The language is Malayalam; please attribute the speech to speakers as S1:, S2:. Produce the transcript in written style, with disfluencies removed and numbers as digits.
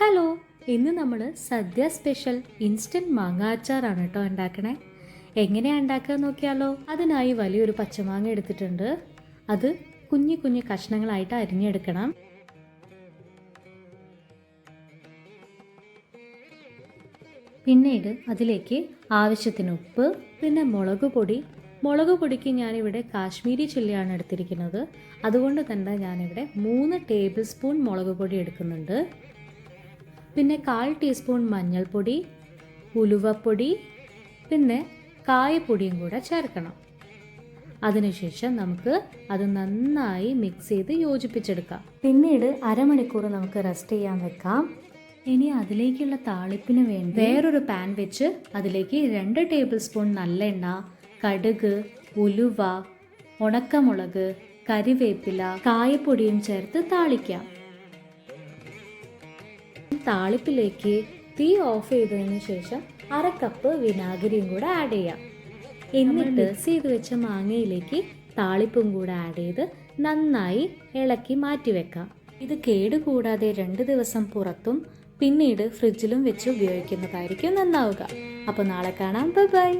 S1: ഹലോ, ഇന്ന് നമ്മൾ സദ്യ സ്പെഷ്യൽ ഇൻസ്റ്റൻറ്റ് മാങ്ങ അച്ചാറാണ് കേട്ടോ ഉണ്ടാക്കണേ. എങ്ങനെയാണ് ഉണ്ടാക്കുക നോക്കിയാലോ. അതിനായി വലിയൊരു പച്ചമാങ്ങ എടുത്തിട്ടുണ്ട്. അത് കുഞ്ഞു കുഞ്ഞു കഷ്ണങ്ങളായിട്ട് അരിഞ്ഞെടുക്കണം. പിന്നീട് അതിലേക്ക് ആവശ്യത്തിന് ഉപ്പ്, പിന്നെ മുളക് പൊടിക്ക് ഞാനിവിടെ കാശ്മീരി ചില്ലിയാണ് എടുത്തിരിക്കുന്നത്. അതുകൊണ്ട് തന്നെ ഞാനിവിടെ 3 ടേബിൾ സ്പൂൺ മുളക് പൊടി എടുക്കുന്നുണ്ട്. പിന്നെ 1/4 ടീസ്പൂൺ മഞ്ഞൾപ്പൊടി, ഉലുവപ്പൊടി, പിന്നെ കായപ്പൊടിയും കൂടെ ചേർക്കണം. അതിനുശേഷം നമുക്ക് അത് നന്നായി മിക്സ് ചെയ്ത് യോജിപ്പിച്ചെടുക്കാം. പിന്നീട് അരമണിക്കൂർ നമുക്ക് റെസ്റ്റ് ചെയ്യാൻ വെക്കാം. ഇനി അതിലേക്കുള്ള താളിപ്പിന് വേണ്ടി വേറൊരു പാൻ വെച്ച് അതിലേക്ക് 2 ടേബിൾ സ്പൂൺ നല്ലെണ്ണ, കടുക്, ഉലുവ, ഉണക്കമുളക്, കരിവേപ്പില, കായപ്പൊടിയും ചേർത്ത് താളിക്കാം. താളിപ്പിലേക്ക് തീ ഓഫ് ചെയ്തതിന് ശേഷം 1/2 കപ്പ് വിനാഗിരിയും കൂടെ ആഡ് ചെയ്യാം. എന്നിട്ട് മിക്സ് ചെയ്ത് വെച്ച മാങ്ങയിലേക്ക് താളിപ്പും കൂടെ ആഡ് ചെയ്ത് നന്നായി ഇളക്കി മാറ്റി വെക്കാം. ഇത് കേടുകൂടാതെ 2 ദിവസം പുറത്തും പിന്നീട് ഫ്രിഡ്ജിലും വെച്ച് ഉപയോഗിക്കുന്നതായിരിക്കും നന്നാവുക. അപ്പോൾ നാളെ കാണാം. ബൈ.